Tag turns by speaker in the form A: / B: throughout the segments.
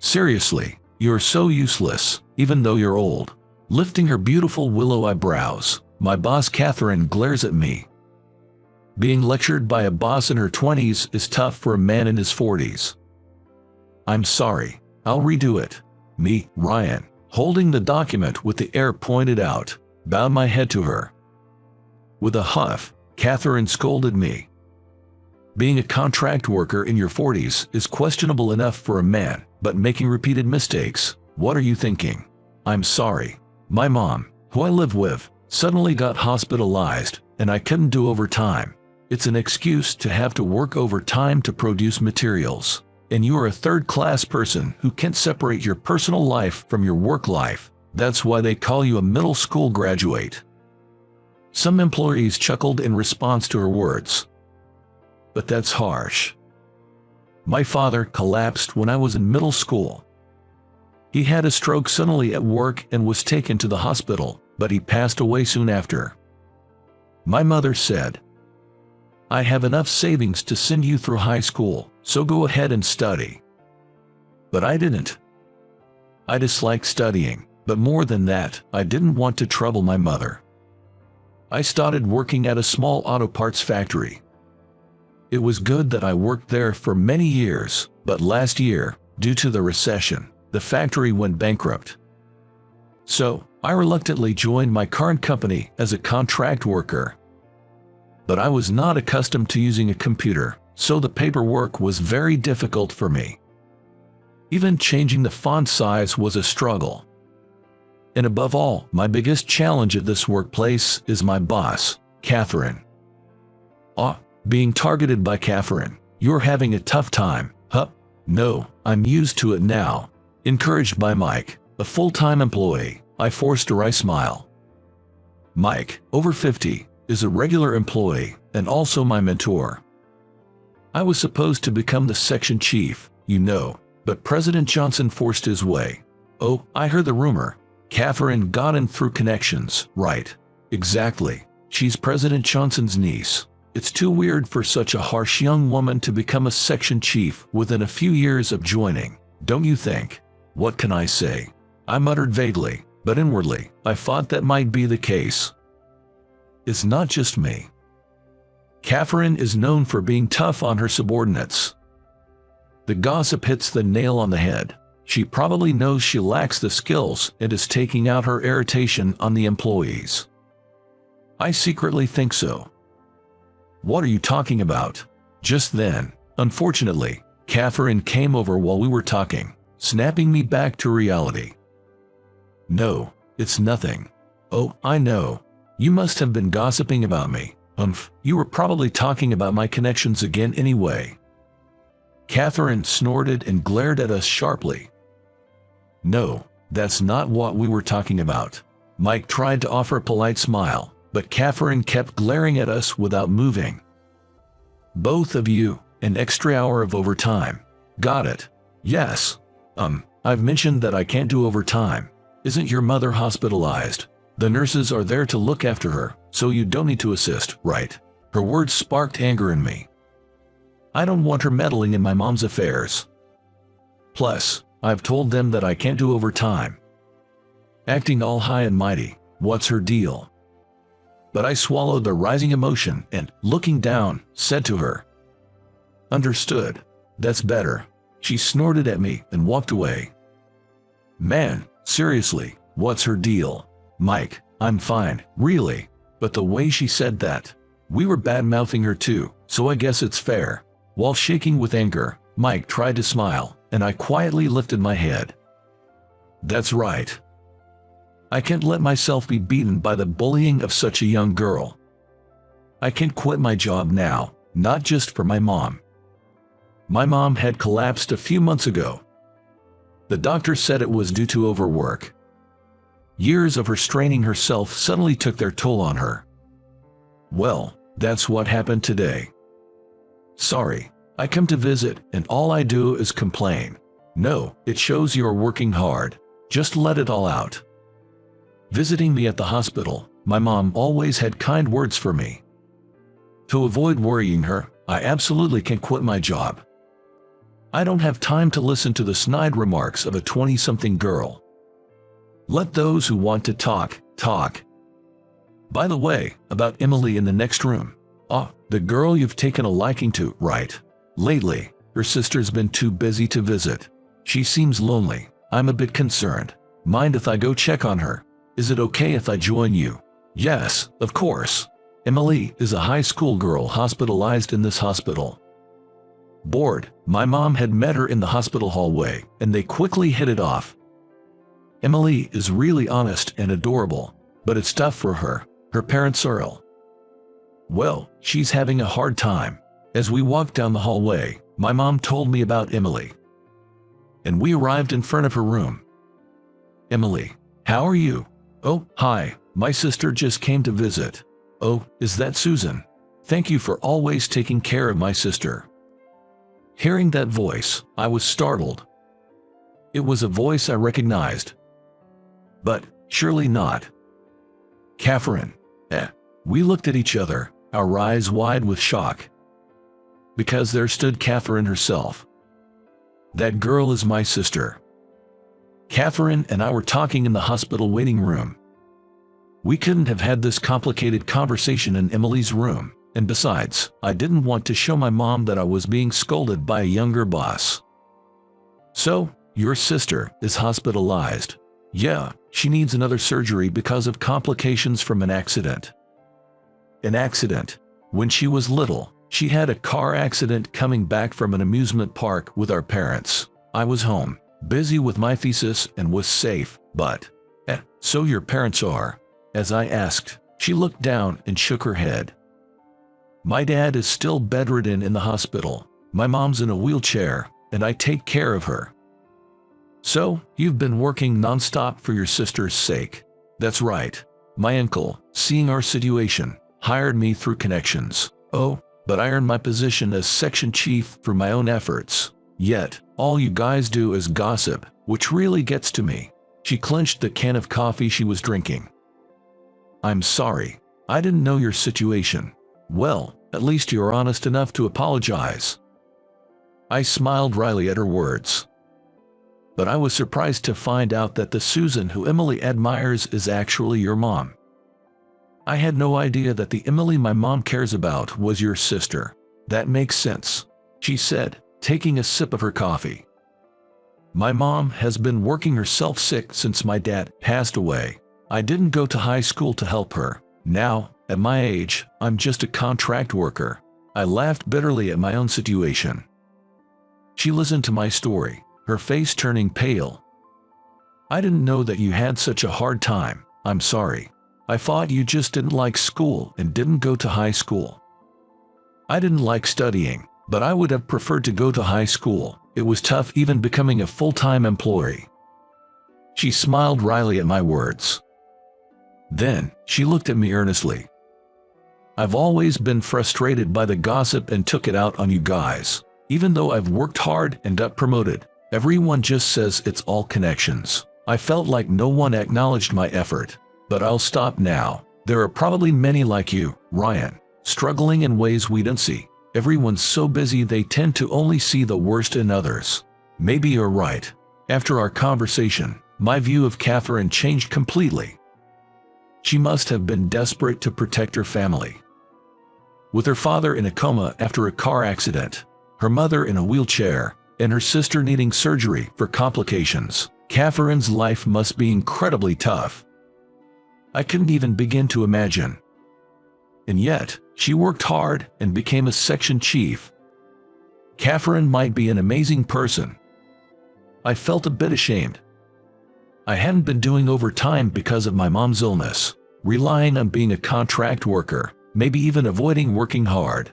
A: Seriously, you're so useless, even though you're old. Lifting her beautiful willow eyebrows, my boss Catherine glares at me. Being lectured by a boss in her 20s is tough for a man in his 40s. I'm sorry, I'll redo it. Me, Ryan, holding the document with the air pointed out, bowed my head to her. With a huff, Catherine scolded me. Being a contract worker in your 40s is questionable enough for a man, but making repeated mistakes, what are you thinking? I'm sorry. My mom, who I live with, suddenly got hospitalized, and I couldn't do overtime. It's an excuse to have to work overtime to produce materials. And you are a third-class person who can't separate your personal life from your work life. That's why they call you a middle school graduate. Some employees chuckled in response to her words. But that's harsh. My father collapsed when I was in middle school. He had a stroke suddenly at work and was taken to the hospital, but he passed away soon after. My mother said, I have enough savings to send you through high school, so go ahead and study. But I didn't. I disliked studying, but more than that, I didn't want to trouble my mother. I started working at a small auto parts factory. It was good that I worked there for many years, but last year, due to the recession, the factory went bankrupt. So, I reluctantly joined my current company as a contract worker. But I was not accustomed to using a computer, so the paperwork was very difficult for me. Even changing the font size was a struggle. And above all, my biggest challenge at this workplace is my boss, Catherine. Being targeted by Catherine. You're having a tough time, huh? No, I'm used to it now. Encouraged by Mike, a full-time employee, I forced a wry smile. Mike, over 50, is a regular employee and also my mentor. I was supposed to become the section chief, you know, but President Johnson forced his way. Oh, I heard the rumor. Catherine got in through connections, right? Exactly. She's President Johnson's niece. It's too weird for such a harsh young woman to become a section chief within a few years of joining, don't you think? What can I say? I muttered vaguely, but inwardly, I thought that might be the case. It's not just me. Catherine is known for being tough on her subordinates. The gossip hits the nail on the head. She probably knows she lacks the skills and is taking out her irritation on the employees. I secretly think so. What are you talking about? Just then, unfortunately, Catherine came over while we were talking, snapping me back to reality. No, it's nothing. Oh, I know. You must have been gossiping about me. You were probably talking about my connections again anyway. Catherine snorted and glared at us sharply. No, that's not what we were talking about. Mike tried to offer a polite smile, but Catherine kept glaring at us without moving. Both of you, an extra hour of overtime. Got it. Yes. I've mentioned that I can't do overtime. Isn't your mother hospitalized? The nurses are there to look after her, so you don't need to assist, right? Her words sparked anger in me. I don't want her meddling in my mom's affairs. Plus, I've told them that I can't do overtime. Acting all high and mighty, what's her deal? But I swallowed the rising emotion and, looking down, said to her, Understood. That's better. She snorted at me and walked away. Man, seriously, what's her deal? Mike, I'm fine, really. But the way she said that, we were bad-mouthing her too, so I guess it's fair. While shaking with anger, Mike tried to smile, and I quietly lifted my head. That's right. I can't let myself be beaten by the bullying of such a young girl. I can't quit my job now, not just for my mom. My mom had collapsed a few months ago. The doctor said it was due to overwork. Years of restraining herself suddenly took their toll on her. Well, that's what happened today. Sorry, I come to visit and all I do is complain. No, it shows you're working hard. Just let it all out. Visiting me at the hospital, my mom always had kind words for me. To avoid worrying her, I absolutely can't quit my job. I don't have time to listen to the snide remarks of a 20-something girl. Let those who want to talk, talk. By the way, about Emily in the next room. The girl you've taken a liking to, right? Lately, her sister's been too busy to visit. She seems lonely. I'm a bit concerned. Mind if I go check on her? Is it okay if I join you? Yes, of course. Emily is a high school girl hospitalized in this hospital. Bored, my mom had met her in the hospital hallway, and they quickly hit it off. Emily is really honest and adorable, but it's tough for her. Her parents are ill. Well, she's having a hard time. As we walked down the hallway, my mom told me about Emily. And we arrived in front of her room. Emily, how are you? Oh, hi, my sister just came to visit. Oh, is that Susan? Thank you for always taking care of my sister. Hearing that voice, I was startled. It was a voice I recognized. But surely not. Catherine. We looked at each other, our eyes wide with shock. Because there stood Catherine herself. That girl is my sister. Catherine and I were talking in the hospital waiting room. We couldn't have had this complicated conversation in Emily's room, and besides, I didn't want to show my mom that I was being scolded by a younger boss. So, your sister is hospitalized. Yeah, she needs another surgery because of complications from an accident. An accident. When she was little, she had a car accident coming back from an amusement park with our parents. I was home, busy with my thesis and was safe, but, so your parents are? As I asked, she looked down and shook her head. My dad is still bedridden in the hospital. My mom's in a wheelchair, and I take care of her. So, you've been working non-stop for your sister's sake. That's right. My uncle, seeing our situation, hired me through connections. Oh, but I earned my position as section chief through my own efforts. Yet, all you guys do is gossip, which really gets to me. She clenched the can of coffee she was drinking. I'm sorry. I didn't know your situation. Well, at least you're honest enough to apologize. I smiled wryly at her words. But I was surprised to find out that the Susan who Emily admires is actually your mom. I had no idea that the Emily my mom cares about was your sister. That makes sense, she said, taking a sip of her coffee. My mom has been working herself sick since my dad passed away. I didn't go to high school to help her. Now, at my age, I'm just a contract worker. I laughed bitterly at my own situation. She listened to my story, her face turning pale. I didn't know that you had such a hard time. I'm sorry. I thought you just didn't like school and didn't go to high school. I didn't like studying, but I would have preferred to go to high school. It was tough even becoming a full-time employee. She smiled wryly at my words. Then, she looked at me earnestly. I've always been frustrated by the gossip and took it out on you guys. Even though I've worked hard and got promoted, everyone just says it's all connections. I felt like no one acknowledged my effort. But I'll stop now. There are probably many like you, Ryan, struggling in ways we don't see. Everyone's so busy they tend to only see the worst in others. Maybe you're right. After our conversation, my view of Catherine changed completely. She must have been desperate to protect her family. With her father in a coma after a car accident, her mother in a wheelchair, and her sister needing surgery for complications, Catherine's life must be incredibly tough. I couldn't even begin to imagine. And yet, she worked hard and became a section chief. Catherine might be an amazing person. I felt a bit ashamed. I hadn't been doing overtime because of my mom's illness, relying on being a contract worker, maybe even avoiding working hard.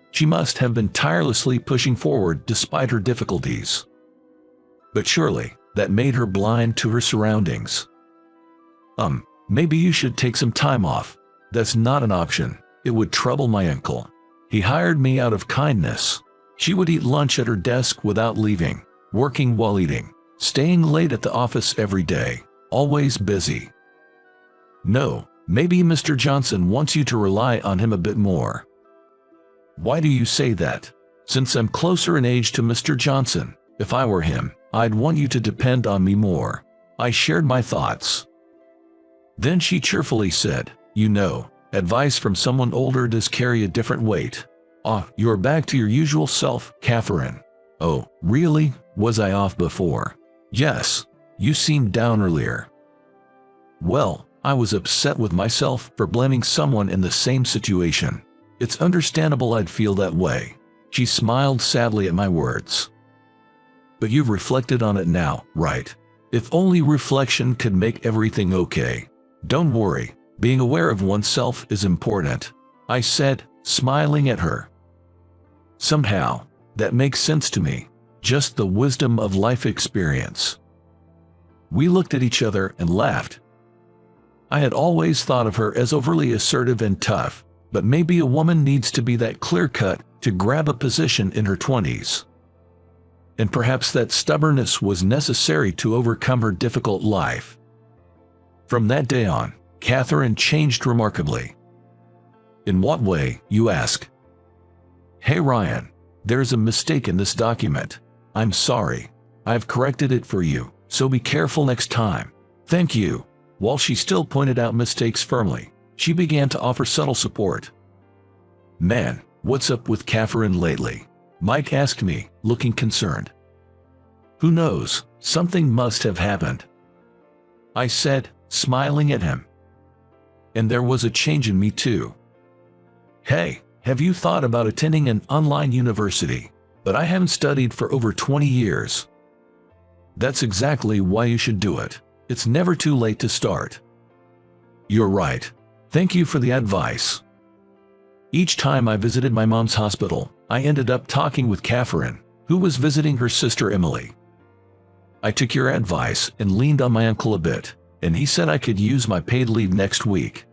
A: She must have been tirelessly pushing forward despite her difficulties. But surely, that made her blind to her surroundings. Maybe you should take some time off. That's not an option. It would trouble my uncle. He hired me out of kindness. She would eat lunch at her desk without leaving, working while eating, staying late at the office every day, always busy. No, maybe Mr. Johnson wants you to rely on him a bit more. Why do you say that? Since I'm closer in age to Mr. Johnson, if I were him, I'd want you to depend on me more. I shared my thoughts. Then she cheerfully said, you know, advice from someone older does carry a different weight. Ah, you're back to your usual self, Catherine. Oh, really? Was I off before? Yes. You seemed down earlier. Well, I was upset with myself for blaming someone in the same situation. It's understandable I'd feel that way. She smiled sadly at my words. But you've reflected on it now, right? If only reflection could make everything okay. Don't worry, being aware of oneself is important, I said, smiling at her. Somehow, that makes sense to me. Just the wisdom of life experience. We looked at each other and laughed. I had always thought of her as overly assertive and tough, but maybe a woman needs to be that clear-cut to grab a position in her 20s. And perhaps that stubbornness was necessary to overcome her difficult life. From that day on, Catherine changed remarkably. In what way, you ask? Hey Ryan, there's a mistake in this document. I'm sorry. I've corrected it for you, so be careful next time. Thank you. While she still pointed out mistakes firmly, she began to offer subtle support. Man, what's up with Catherine lately? Mike asked me, looking concerned. Who knows, something must have happened, I said, smiling at him. And there was a change in me too. Hey, have you thought about attending an online university? But I haven't studied for over 20 years. That's exactly why you should do it. It's never too late to start. You're right. Thank you for the advice. Each time I visited my mom's hospital, I ended up talking with Catherine, who was visiting her sister Emily. I took your advice and leaned on my uncle a bit, and he said I could use my paid leave next week.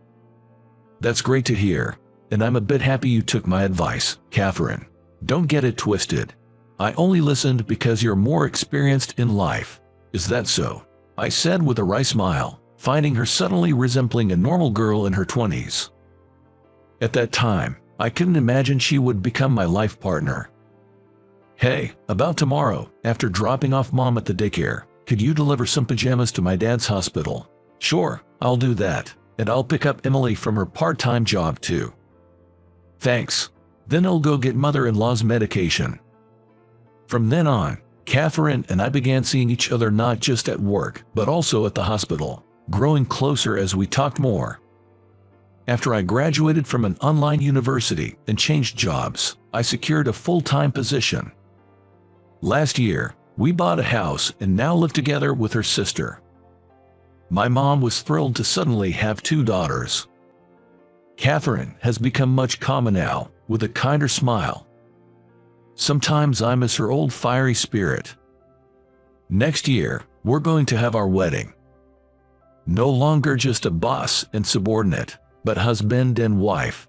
A: That's great to hear, and I'm a bit happy you took my advice, Catherine. Don't get it twisted. I only listened because you're more experienced in life. Is that so? I said with a wry smile, finding her suddenly resembling a normal girl in her 20s. At that time, I couldn't imagine she would become my life partner. Hey, about tomorrow, after dropping off Mom at the daycare, could you deliver some pajamas to my dad's hospital? Sure, I'll do that, and I'll pick up Emily from her part-time job too. Thanks. Then I'll go get mother-in-law's medication. From then on, Catherine and I began seeing each other not just at work, but also at the hospital, growing closer as we talked more. After I graduated from an online university and changed jobs, I secured a full-time position. Last year, we bought a house and now live together with her sister. My mom was thrilled to suddenly have 2 daughters. Catherine has become much calmer now, with a kinder smile. Sometimes I miss her old fiery spirit. Next year, we're going to have our wedding. No longer just a boss and subordinate, but husband and wife.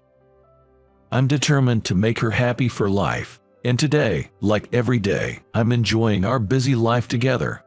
A: I'm determined to make her happy for life, and today, like every day, I'm enjoying our busy life together.